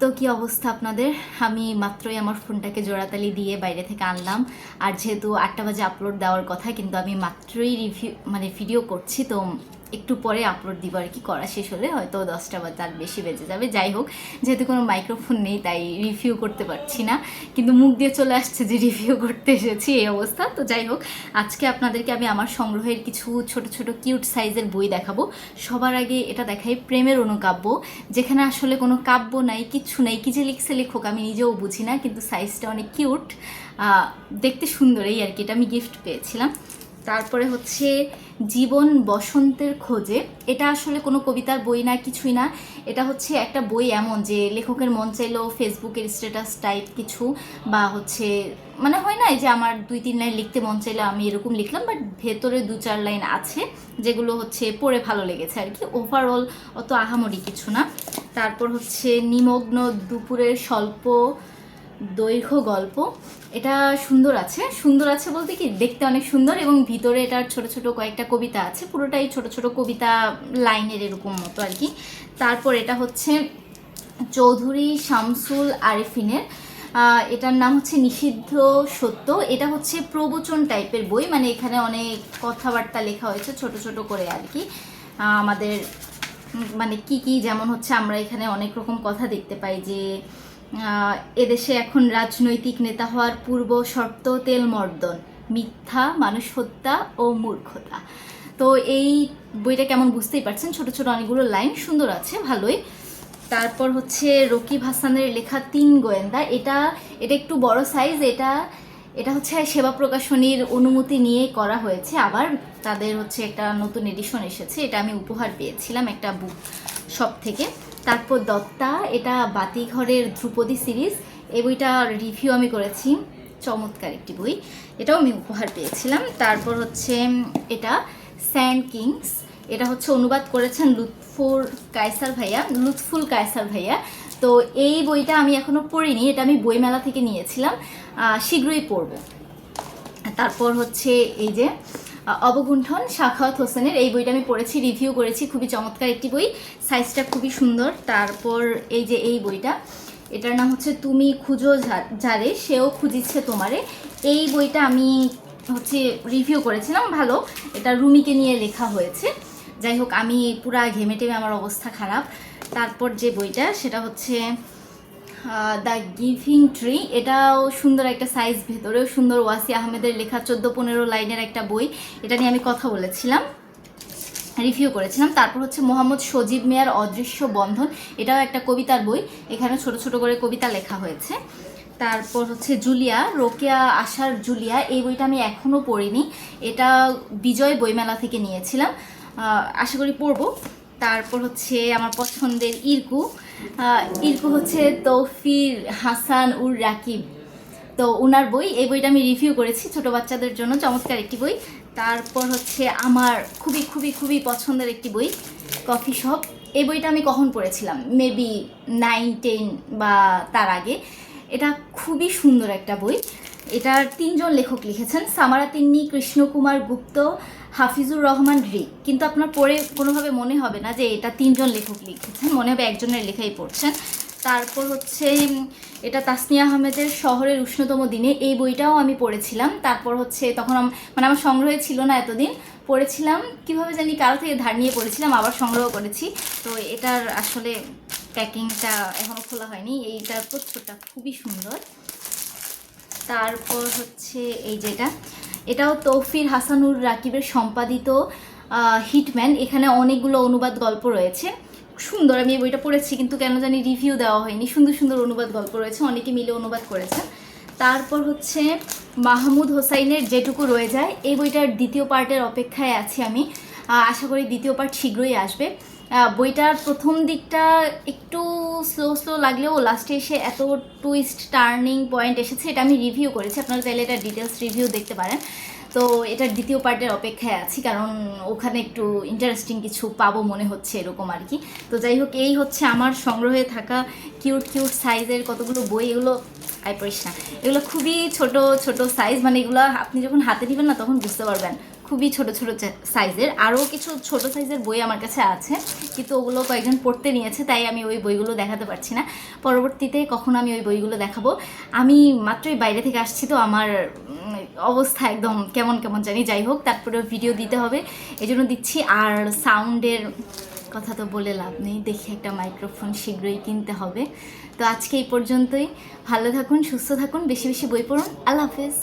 তো কি অবস্থা আপনাদের? আমি মাত্রই আমার ফোনটাকে জোড়াতালি দিয়ে বাইরে থেকে আনলাম। আর যেহেতু 8টা বাজে আপলোড দেওয়ার কথা, কিন্তু আমি মাত্রই ভিডিও করছি, তো একটু পরে আপলোড দিব আর কি। করা শেষ হলে হয়তো 10টা বা তার বেশি বেজে যাবে। যাই হোক, যেহেতু কোনো মাইক্রোফোন নেই তাই রিভিউ করতে পারছি না, কিন্তু মুখ দিয়ে চলে আসছে যে রিভিউ করতে এসেছি, এই অবস্থা। তো যাই হোক, আজকে আপনাদেরকে আমি আমার সংগ্রহের কিছু ছোট ছোট কিউট সাইজের বই দেখাবো। সবার আগে এটা দেখাই প্রেমের অনুকাব্য, যেখানে আসলে কোনো কাব্য নাই, কিচ্ছু নাই, কি যে লিখছে লেখক আমি নিজেও বুঝি না, কিন্তু সাইজটা অনেক কিউট, দেখতে সুন্দর, এই আর কি। এটা আমি গিফট পেয়েছিলাম। তারপরে হচ্ছে জীবন বসন্তের খোঁজে। এটা আসলে কোনো কবিতার বই না, কিছুই না। এটা হচ্ছে একটা বই এমন যে লেখকের মন চাইলো ফেসবুকের স্ট্যাটাস টাইপ কিছু, বা হচ্ছে মানে হয় না যে আমার 2-3 লাইন লিখতে মন চাইলো আমি এরকম লিখলাম, বাট ভেতরে 2-4 লাইন আছে যেগুলো হচ্ছে পড়ে ভালো লেগেছে আর কি। ওভারঅল অত আহামরি কিছু না। তারপর হচ্ছে নিমগ্ন দুপুরের স্বল্প দৈর্ঘ্য গল্প। এটা সুন্দর আছে, সুন্দর আছে বলতে কি দেখতে অনেক সুন্দর, এবং ভিতরে এটার ছোট ছোট কয়েকটা কবিতা আছে, পুরোটাই ছোট ছোট কবিতা লাইনের এরকম মতো আর কি। তারপর এটা হচ্ছে চৌধুরী শামসুল আরেফিনের, এটার নাম হচ্ছে নিষিদ্ধ সত্য। এটা হচ্ছে প্রবচন টাইপের বই, মানে এখানে অনেক কথাবার্তা লেখা হয়েছে ছোট ছোট করে আর কি। আমাদের মানে কি কি, যেমন হচ্ছে আমরা এখানে অনেক রকম কথা দেখতে পাই যে এদেশে এখন রাজনৈতিক নেতা হওয়ার পূর্ব শর্ত তেল মর্দন, মিথ্যা, মানুষ হত্যা ও মূর্খতা। তো এই বইটা কেমন বুঝতেই পারছেন, ছোট ছোট অনেকগুলো লাইন, সুন্দর আছে, ভালোই। তারপর হচ্ছে রকিব হাসানের লেখা 3 গোয়েন্দা। এটা এটা একটু বড় সাইজ। এটা এটা হচ্ছে সেবা প্রকাশনীর অনুমতি নিয়ে করা হয়েছে, আবার তাদের হচ্ছে একটা নতুন এডিশন এসেছে। এটা আমি উপহার পেয়েছিলাম একটা বুক শপ থেকে। তারপর দত্তা, এটা বাতিঘরের ধ্রুপদী সিরিজ। এই বইটার রিভিউ আমি করেছি, চমৎকার একটি বই, এটাও আমি উপহার পেয়েছিলাম। তারপর হচ্ছে এটা স্যান্ড কিংস। এটা হচ্ছে অনুবাদ করেছেন লুৎফুল কায়সার ভাইয়া। তো এই বইটা আমি এখনো পড়িনি, এটা আমি বইমেলা থেকে নিয়েছিলাম, শীঘ্রই পড়ব। তারপর হচ্ছে এই যে অবগুণ্ঠন সাখাওয়াত হোসেনের, এই বইটা আমি পড়েছি, রিভিউ করেছি, খুবই চমৎকার একটি বই, সাইজটা খুবই সুন্দর। তারপর এই যে এই বইটা, এটার নাম হচ্ছে তুমি খুঁজো যারে সেও খুঁজিচ্ছে তোমারে। এই বইটা আমি হচ্ছে রিভিউ করেছিলাম, ভালো। এটা রুমিকে নিয়ে লেখা হয়েছে। যাই হোক, আমি পুরা ঘেমে টেমে আমার অবস্থা খারাপ। তারপর যে বইটা সেটা হচ্ছে দ্য গিভিং ট্রি। এটাও সুন্দর একটা সাইজ, ভেতরেও সুন্দর, ওয়াসি আহমেদের লেখা 14-15 লাইনের একটা বই। এটা নিয়ে আমি কথা বলেছিলাম, রিভিউ করেছিলাম। তারপর হচ্ছে মোহাম্মদ সজীব মিয়ার অদৃশ্য বন্ধন। এটাও একটা কবিতার বই, এখানে ছোট ছোট করে কবিতা লেখা হয়েছে। তারপর হচ্ছে জুলিয়া, রোকেয়া আশার জুলিয়া। এই বইটা আমি এখনও পড়িনি, এটা বিজয় বইমেলা থেকে নিয়েছিলাম, আশা করি পড়বো। তারপর হচ্ছে আমার পছন্দের ইরকু। ইরকু হচ্ছে তৌফির হাসান উর রাকিব, তো ওনার বই। এই বইটা আমি রিভিউ করেছি, ছোট বাচ্চাদের জন্য চমৎকার একটি বই। তারপর হচ্ছে আমার খুবই খুবই খুবই পছন্দের একটি বই, কফি শপ। এই বইটা আমি কখন পড়েছিলাম, মেবি 9-10 বা তার আগে। এটা খুবই সুন্দর একটা বই। এটার 3জন লেখক লিখেছেন, সামারা তিন্নি, কৃষ্ণকুমার গুপ্ত, হাফিজুর রহমান রিক। কিন্তু আপনার পড়ে কোনোভাবে মনে হবে না যে এটা 3জন লেখক লিখেছেন, মনে হবে একজনের লেখাই পড়ছেন। তারপর হচ্ছে এটা তাসনিয়া আহমেদের শহরের উষ্ণতম দিনে। এই বইটাও আমি পড়েছিলাম। তারপর হচ্ছে তখন মানে আমার সংগ্রহে ছিল না এতদিন, পড়েছিলাম কীভাবে জানি, কারো থেকে ধার নিয়ে পড়েছিলাম, আবার সংগ্রহ করেছি। তো এটার আসলে প্যাকিংটা এখনও খোলা হয়নি। এইটার প্রচ্ছদটা খুবই সুন্দর। তারপর হচ্ছে এই যেটা, এটাও তৌফির হাসানুর রাকিবের সম্পাদিত হিটম্যান। এখানে অনেকগুলো অনুবাদ গল্প রয়েছে, সুন্দর। আমি এই বইটা পড়েছি, কিন্তু কেন জানি রিভিউ দেওয়া হয়নি। সুন্দর সুন্দর অনুবাদ গল্প রয়েছে, অনেকে মিলে অনুবাদ করেছে। তারপর হচ্ছে মাহমুদ হোসাইনের যেটুকু রয়ে যায়। এই বইটার দ্বিতীয় পার্টের অপেক্ষায় আছি আমি, আশা করি দ্বিতীয় পার্ট শীঘ্রই আসবে। বইটার প্রথম দিকটা একটু স্লো স্লো লাগলেও লাস্টে এসে এত টুইস্ট টার্নিং পয়েন্ট এসেছে, এটা আমি রিভিউ করেছি, আপনারা চাইলে এটা ডিটেলস রিভিউ দেখতে পারেন। তো এটার দ্বিতীয় পার্টের অপেক্ষায় আছি, কারণ ওখানে একটু ইন্টারেস্টিং কিছু পাবো মনে হচ্ছে, এরকম আর কি। তো যাই হোক, এই হচ্ছে আমার সংগ্রহে থাকা কিউট কিউট সাইজের কতগুলো বই। এগুলো আই পড়িস না। এগুলো খুবই ছোট ছোট সাইজ, মানে এগুলো আপনি যখন হাতে নেবেন না তখন বুঝতে পারবেন খুবই ছোট ছোট সাইজের। আরও কিছু ছোট সাইজের বই আমার কাছে আছে, কিন্তু ওগুলো কয়েকজন পড়তে নিয়েছে, তাই আমি ওই বইগুলো দেখাতে পারছি না। পরবর্তীতে কখন আমি ওই বইগুলো দেখাবো। আমি মাত্রই বাইরে থেকে আসছি, তো আমার অবস্থা একদম কেমন কেমন জানি। যাই হোক, তারপরে ভিডিও দিতে হবে, এই জন্য দিচ্ছি। আর সাউন্ডের কথা তো বলে লাভ নেই, দেখি একটা মাইক্রোফোন শীঘ্রই কিনতে হবে। তো আজকে এই পর্যন্তই। ভালো থাকুন, সুস্থ থাকুন, বেশি বেশি বই পড়ুন। আল্লাহ হাফেজ।